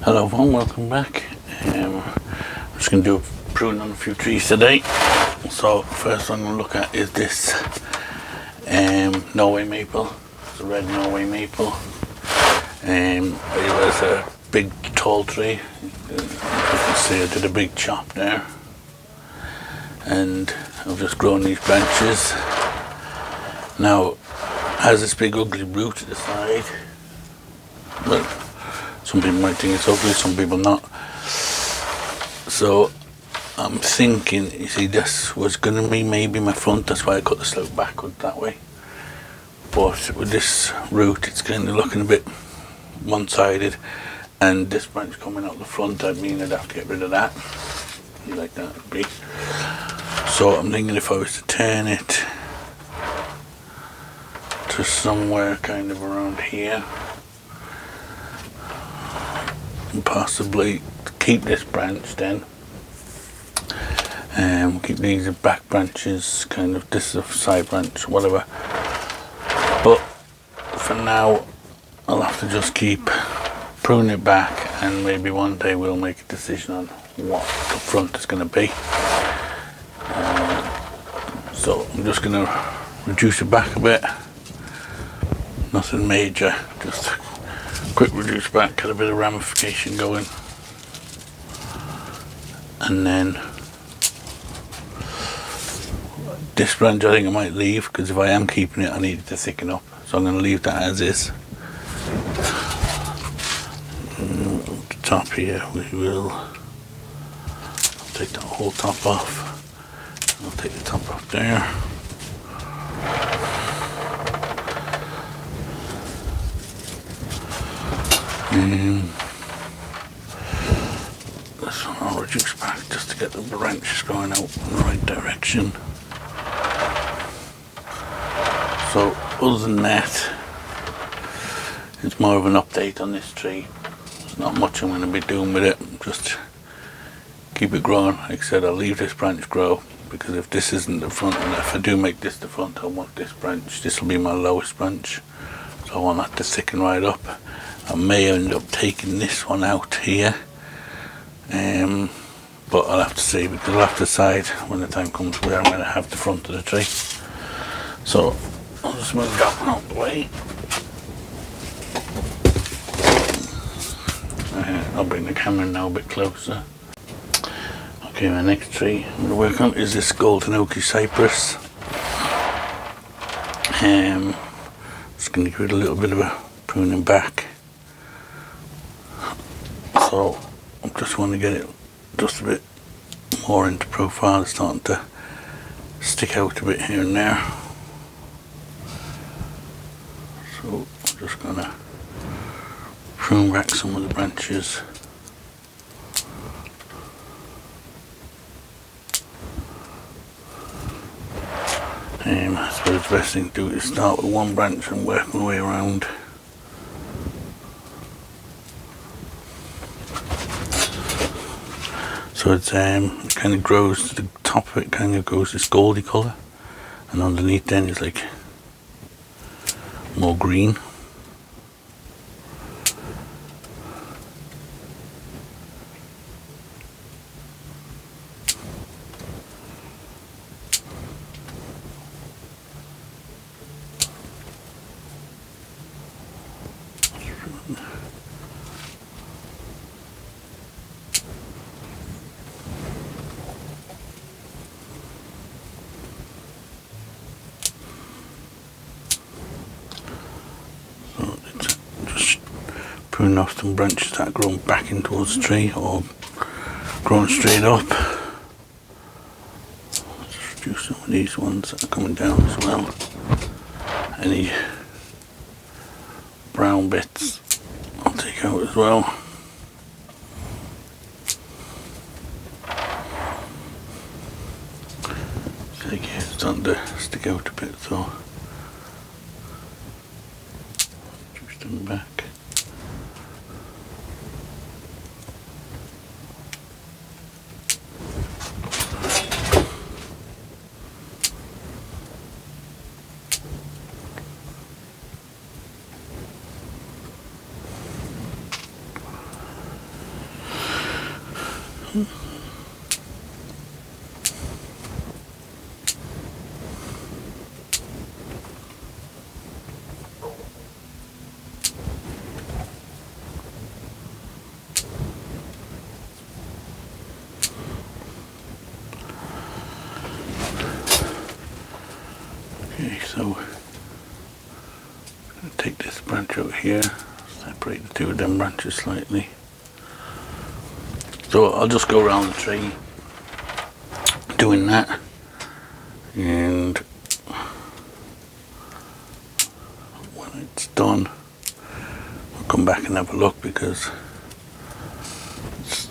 Hello everyone, welcome back. I'm just going to do a prune on a few trees today. So first I'm going to look at is this Norway maple. It's a red Norway maple. It was a big tall tree. You can see I did a big chop there. And I've just grown these branches. Now, it has this big ugly root at the side. Well, some people might think it's ugly, some people not. So I'm thinking, you see, this was going to be maybe my front, that's why I cut the slope backward that way. But with this root, it's kind of looking a bit one-sided, and this branch coming out the front, I mean I'd have to get rid of that. Like that would be. So I'm thinking if I was to turn it to somewhere kind of around here, and possibly keep this branch then, keep these back branches, kind of this is a side branch, whatever. But for now I'll have to just keep pruning it back, and maybe one day we'll make a decision on what the front is going to be. So I'm just going to reduce it back a bit, nothing major, just quick reduce back, get a bit of ramification going, and then this branch I think I might leave, because if I am keeping it I need it to thicken up, so I'm going to leave that as is. The top here we will take that whole top off. I'll take the top off there. This one I'll reduce back just to get the branches going out in the right direction. So other than that, it's more of an update on this tree. There's not much I'm going to be doing with it, just keep it growing. Like I said, I'll leave this branch grow, because if this isn't the front, and if I do make this the front, I want this branch, this will be my lowest branch, so I want that to thicken right up. I may end up taking this one out here, but I'll have to see, because I'll have to decide when the time comes where I'm going to have the front of the tree. So I'll just move that one out of the way. I'll bring the camera now a bit closer. Okay, my next tree I'm going to work on is this golden oaky cypress. Just going to give it a little bit of a pruning back. So I just want to get it just a bit more into profile. It's starting to stick out a bit here and there. So I'm just going to prune back some of the branches. I suppose the best thing to do is start with one branch and work my way around. So it kind of grows to the top of it, kind of goes this goldy colour, and underneath then is like more green. Pruning off some branches that are growing back in towards the tree or growing straight up. Just reduce some of these ones that are coming down as well. Any brown bits I'll take out as well. So yeah, it's starting to stick out a bit, so reduce them back. Okay, so I'm going to take this branch out here, separate the two of them branches slightly. So I'll just go around the tree doing that, and when it's done I'll come back and have a look, because it's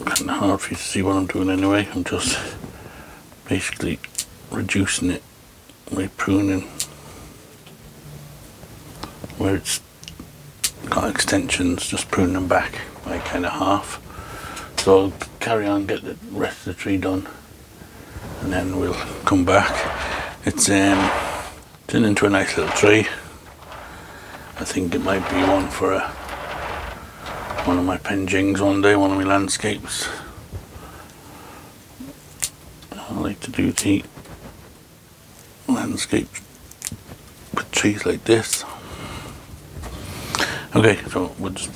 kind of hard for you to see what I'm doing anyway. I'm just basically reducing it by pruning where it's got extensions, just pruning them back by kind of half. So I'll carry on, get the rest of the tree done, and then we'll come back. It's turned into a nice little tree. I think it might be one for one of my penjings one day, one of my landscapes. I like to do the landscape with trees like this. Okay, so we'll just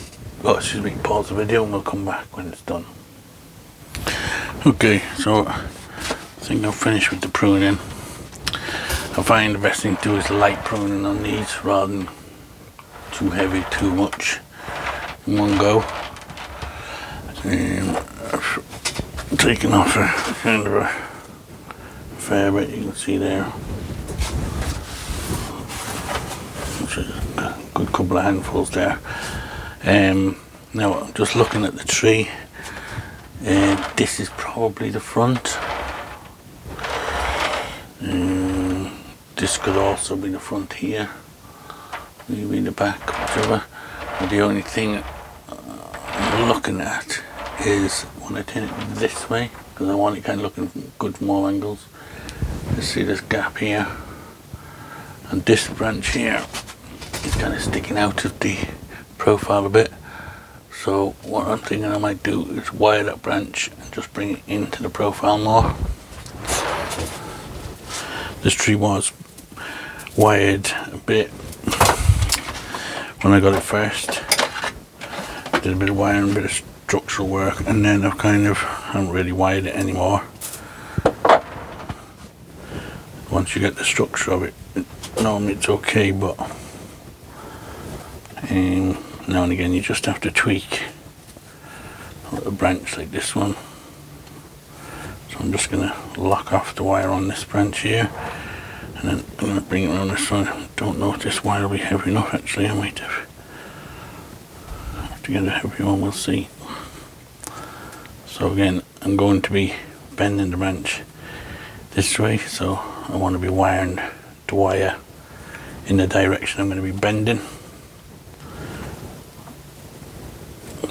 pause the video and we'll come back when it's done. Okay, so I think I'll finish with the pruning. I find the best thing to do is light pruning on these rather than too heavy, too much in one go. I've taken off a kind of a fair bit, you can see there. Which is a good couple of handfuls there. Now I'm just looking at the tree. This is probably the front. This could also be the front here, maybe the back, whichever. But the only thing I'm looking at is when I turn it this way, because I want it kind of looking good from all angles. You see this gap here, and this branch here is kind of sticking out of the profile a bit. So what I'm thinking I might do is wire that branch and just bring it into the profile more. This tree was wired a bit when I got it first. Did a bit of wiring, a bit of structural work, and then I haven't really wired it anymore. Once you get the structure of it, normally it's okay, but now and again you just have to tweak a little branch like this one. So I'm just going to lock off the wire on this branch here, and then I'm going to bring it around this one. I don't know if this wire will be heavy enough actually. I might have to get a heavy one, we'll see. So again, I'm going to be bending the branch this way, so I want to be wiring the wire in the direction I'm going to be bending,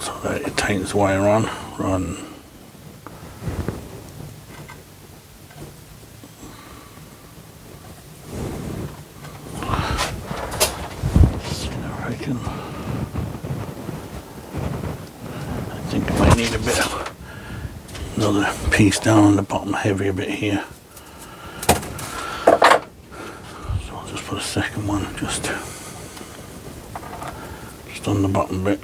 so that it tightens the wire on rather than I think I might need a bit of another piece down on the bottom, heavy a bit here. So I'll just put a second one just on the bottom bit.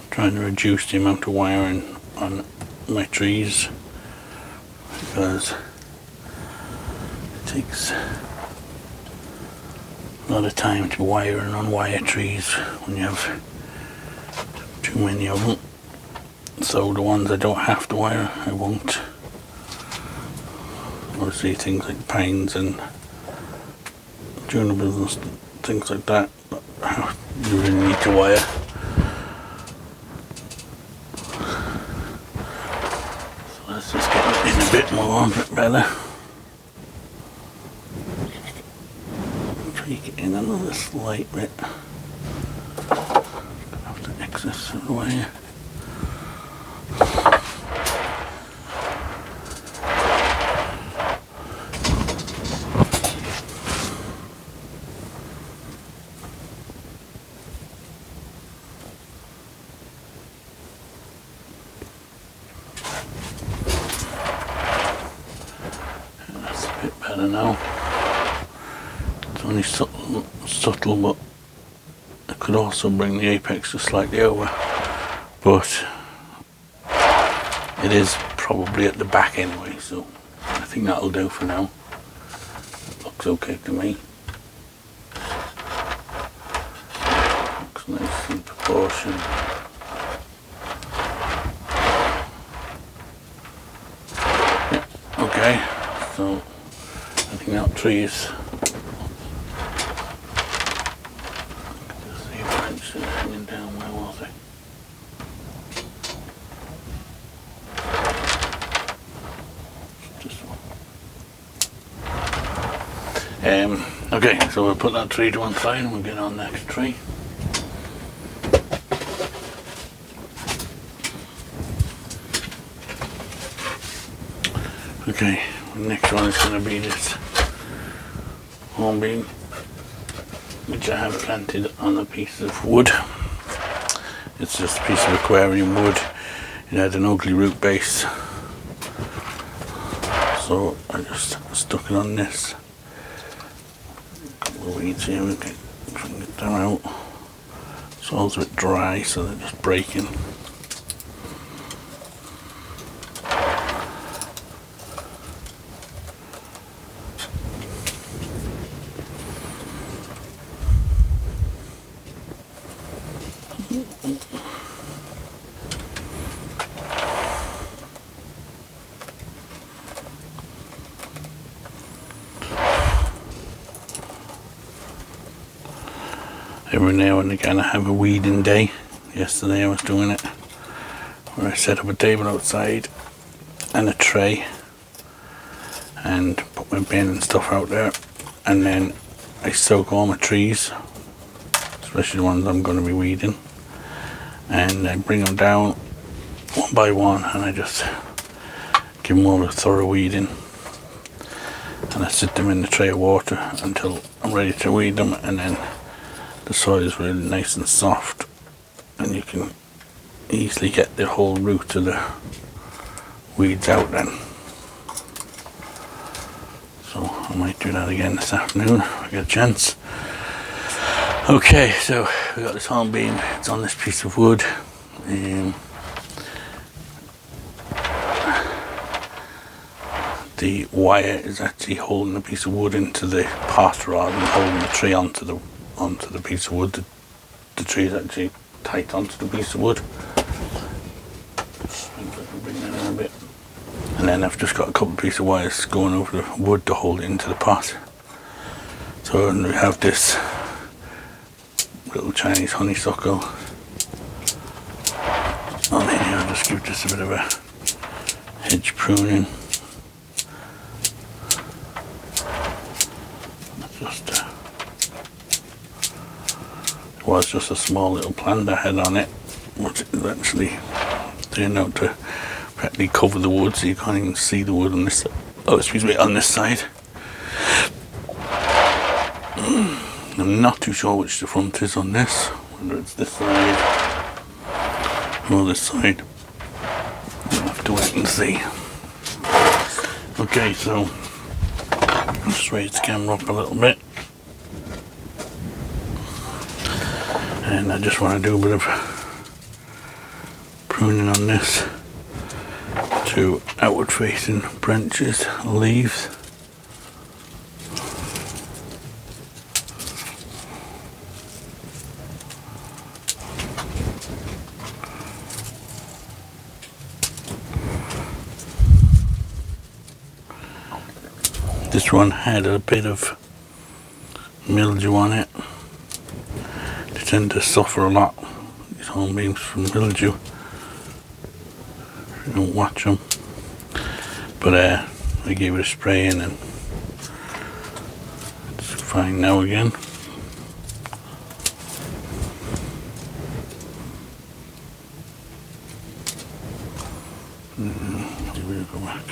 Trying to reduce the amount of wiring on my trees, because it takes a lot of time to wire and unwire trees when you have too many of them. So the ones I don't have to wire, I won't. Obviously things like pines and junipers and things like that, but you really need to wire. So let's just get it in a bit more, a bit better. Tweak it in another slight bit. Gonna have to excess of the wire. there now. It's only subtle, but it could also bring the apex just slightly over. But it is probably at the back anyway, so I think that'll do for now. Looks okay to me. Looks nice in proportion. Yeah, okay, so I think that tree is. Just see a branch that's hanging down. Where was it? Okay, so we'll put that tree to one side and we'll get on next tree. Okay, the next one is going to be this hornbeam, which I have planted on a piece of wood. It's just a piece of aquarium wood. It had an ugly root base, so I just stuck it on this. Weeds here, we can get them out. Soil's a bit dry, so they're just breaking. Every now and again I have a weeding day. Yesterday I was doing it, where I set up a table outside and a tray and put my bin and stuff out there, and then I soak all my trees, especially the ones I'm going to be weeding, and I bring them down one by one and I just give them all a thorough weeding, and I sit them in the tray of water until I'm ready to weed them, and then the soil is really nice and soft and you can easily get the whole root of the weeds out then. So I might do that again this afternoon if I get a chance. Okay, so we got this hornbeam, it's on this piece of wood. The wire is actually holding a piece of wood into the pot rather than holding the tree onto the piece of wood. The tree is actually tight onto the piece of wood. Bring that in a bit. And then I've just got a couple of pieces of wires going over the wood to hold it into the pot. So we have this little Chinese honeysuckle on here. I'll just give this a bit of a hedge pruning. It was just a small little plant I had on it, which is actually turned out to practically cover the wood, so you can't even see the wood on this. Oh, excuse me, on this side. I'm not too sure which the front is on this, whether it's this side or this side. I'll have to wait and see. Okay, so I'll just raise the camera up a little bit. And I just want to do a bit of pruning on this to outward facing branches, leaves. This one had a bit of mildew on it. They tend to suffer a lot, these hornbeams, from mildew if you don't watch them. But I gave it a spray in and it's fine now again. Maybe we'll go back.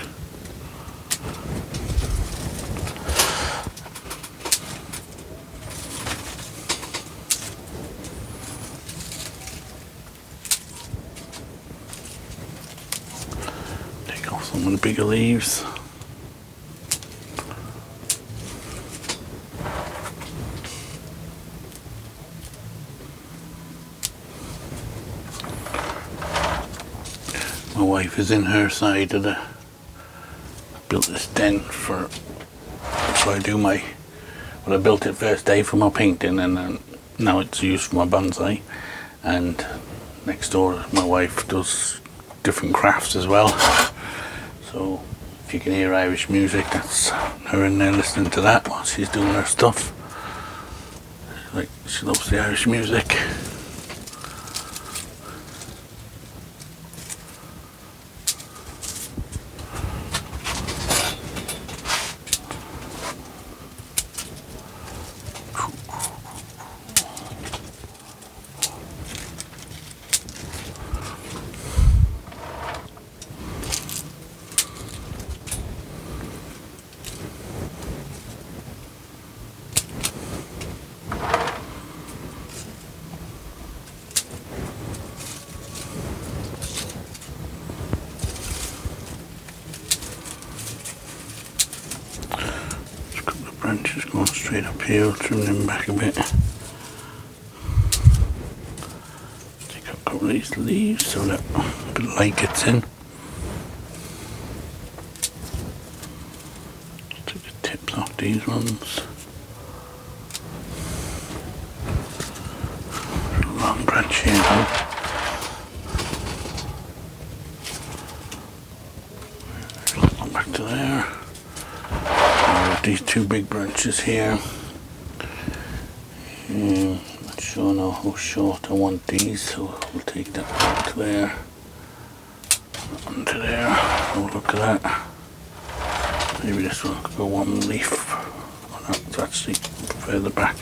Take off some of the bigger leaves. wife is in her side of the, built this den for, so I do my, well, I built it first day for my painting, and then now it's used for my bonsai. And next door my wife does different crafts as well, so if you can hear Irish music, that's her in there listening to that while she's doing her stuff. Like, she loves the Irish music. Branches going straight up here, trim them back a bit. Take out a couple of these leaves so that a bit of light gets in. Take the tips off these ones. Long branch here now. Back to there. These two big branches here. Not sure now how short I want these, so we'll take that back to there, onto there. Oh, look at that. Maybe this one could go one leaf. Oh, no, it's actually further back.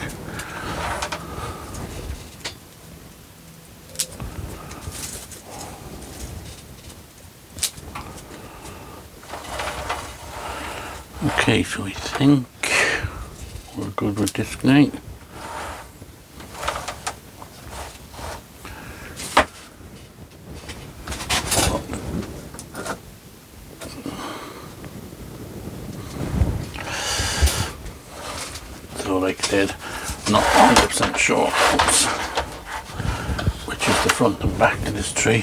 Okay, so I think we're good with this guy. So like I said, I'm not 100% sure which is the front and back to this tree.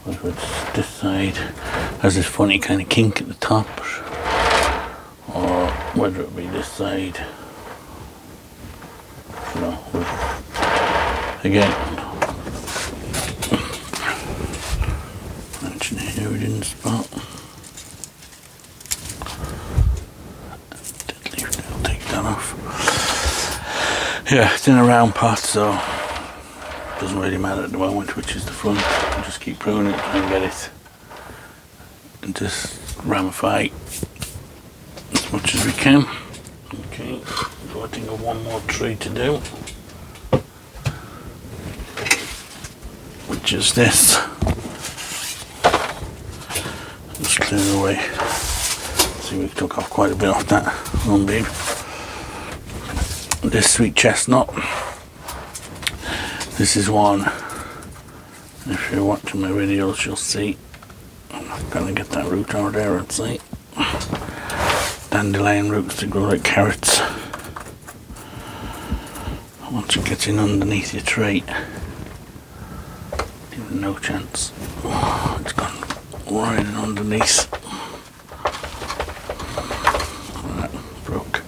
Whether it's this side has this funny kind of kink at the top, or whether it be this side. You know, again, mention here we didn't spot. Dead leaf there, I'll take that off. Yeah, it's in a round pot, so it doesn't really matter at the moment which is the front. We'll just keep pruning it, try and get it and just ramify as much as we can. Okay, so I think I've one more tree to do, which is this. Just clear away. See, we took off quite a bit off that one, babe. This sweet chestnut. This is one, if you're watching my videos, you'll see. I'm not gonna get that root out there, I'd say. Dandelion roots to grow like carrots. Once it gets in underneath your tree, even no chance. Oh, it's gone right in underneath. That broke.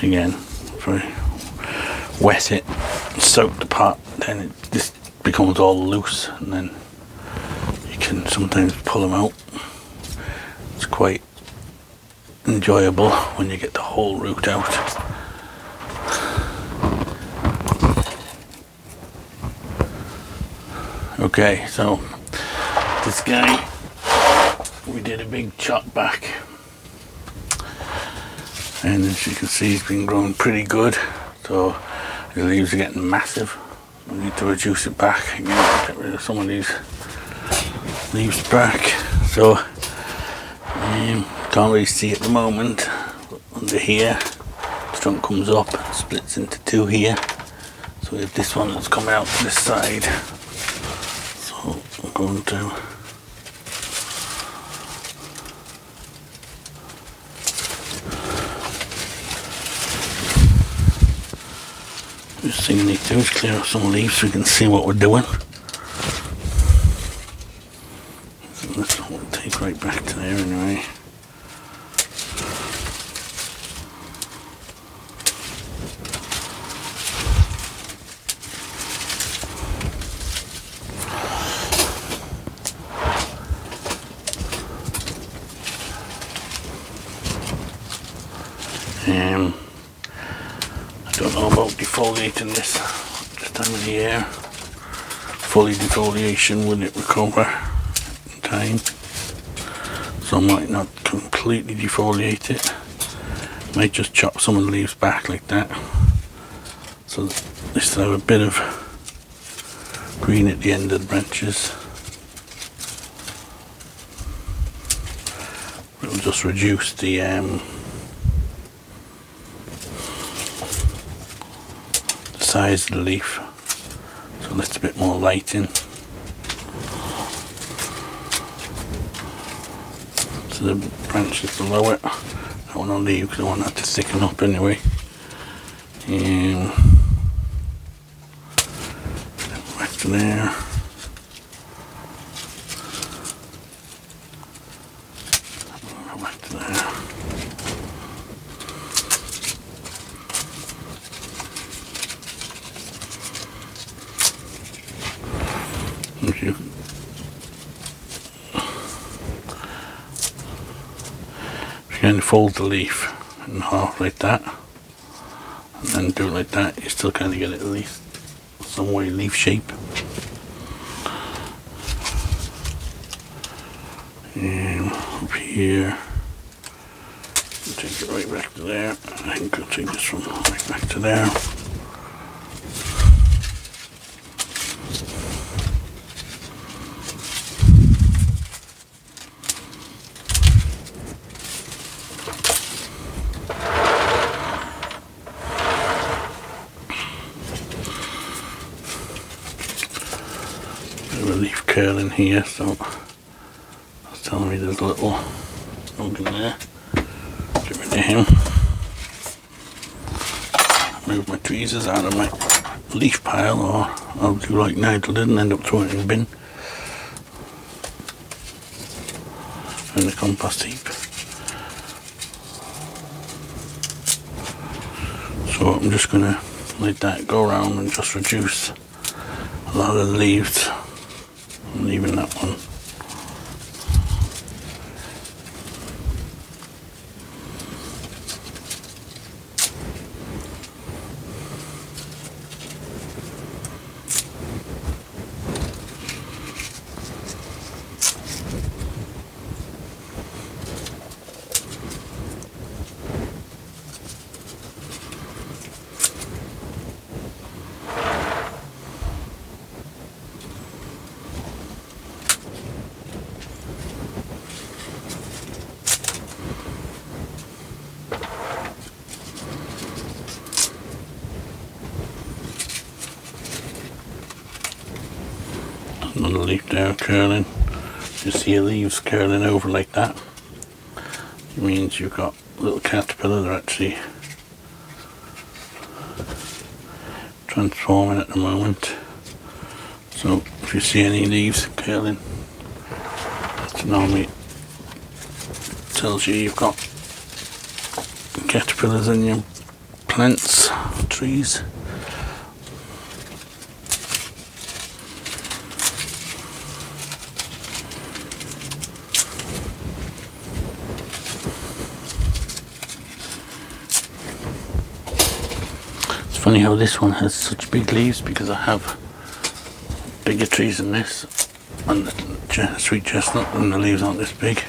Again, if I wet it, soak the pot, then it just becomes all loose, and then you can sometimes pull them out. It's quite enjoyable when you get the whole root out. Okay, so this guy, we did a big chop back, and as you can see, he's been growing pretty good. So the leaves are getting massive. We need to reduce it back again, get rid of some of these leaves back. So can't really see at the moment, but under here the trunk comes up, splits into two here. So we have this one that's coming out to this side. So I'm going to first thing I need to do is clear up some leaves so we can see what we're doing. I don't know about defoliating this time of the year. Fully defoliation, will it recover in time? So I might not completely defoliate it. Might just chop some of the leaves back like that, so they still have a bit of green at the end of the branches. It'll just reduce the size of the leaf, so that's a bit more light in. So the branches below it, I want to leave because I want that to thicken up anyway. Back to there. Back to there. If you're going to fold the leaf in half like that, and then do it like that, you still kind of get it at least some way leaf shape. And up here, take it right back to there. I think I'll take this from right back to there. Leaf curl in here, so that's telling me there's a little snug in there. Get rid of him. Move my tweezers out of my leaf pile, or I'll do like Nigel did and end up throwing it in the bin in the compost heap. So I'm just gonna let that go around and just reduce a lot of the leaves. I'm leaving that one. Another leaf there curling. You see your leaves curling over like that. It means you've got little caterpillars that are actually transforming at the moment. So if you see any leaves curling, that's normally tells you you've got caterpillars in your plants, trees. Funny how this one has such big leaves, because I have bigger trees than this, and the sweet chestnut, and the leaves aren't this big.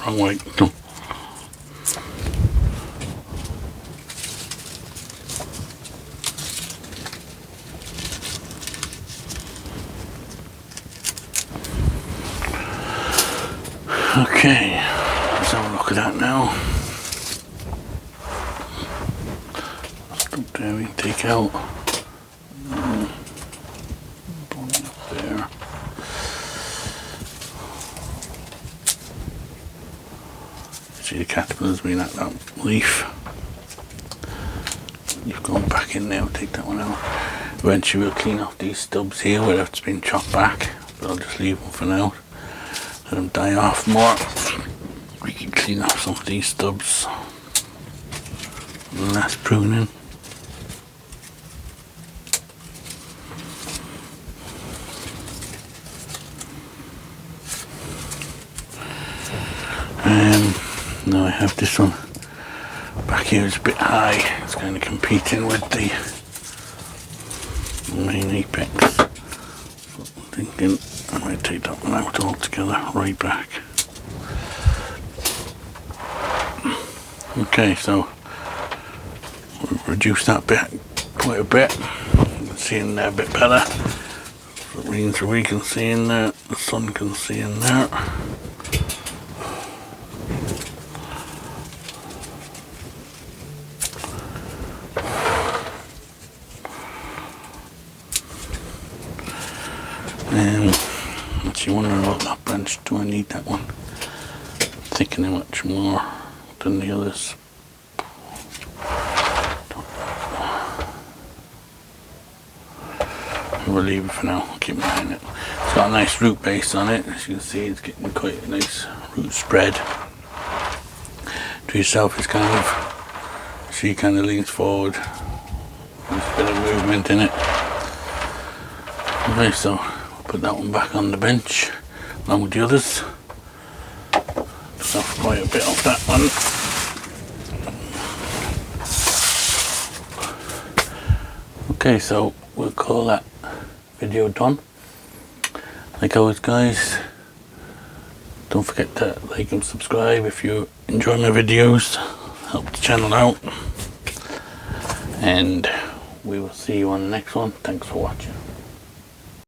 Wrong way. No. Okay, let's have a look at that now. Stop there, we can take out. Up there. see the caterpillars being at that leaf. You've gone back in there, take that one out. Eventually we'll clean off these stubs here where it's been chopped back, but I'll just leave them for now. Let them die off more. We can clean off some of these stubs. Less pruning. Now I have this one back here. It's a bit high. It's kind of competing with the main apex. So I'm thinking I might take that one out altogether, right back. Okay, so we've reduced that bit quite a bit. You can see in there a bit better. So it means we can see in there, the sun can see in there. If you're wondering about that branch, do I need that one thickening much more than the others? We'll leave it for now, I'll keep an eye on it. It's got a nice root base on it, as you can see it's getting quite a nice root spread. To yourself is kind of, she kind of leans forward, there's a bit of movement in it. Okay, so put that one back on the bench along with the others. Took off quite a bit of that one. Okay, so we'll call that video done. Like always guys, don't forget to like and subscribe if you enjoy my videos, help the channel out, and we will see you on the next one. Thanks for watching.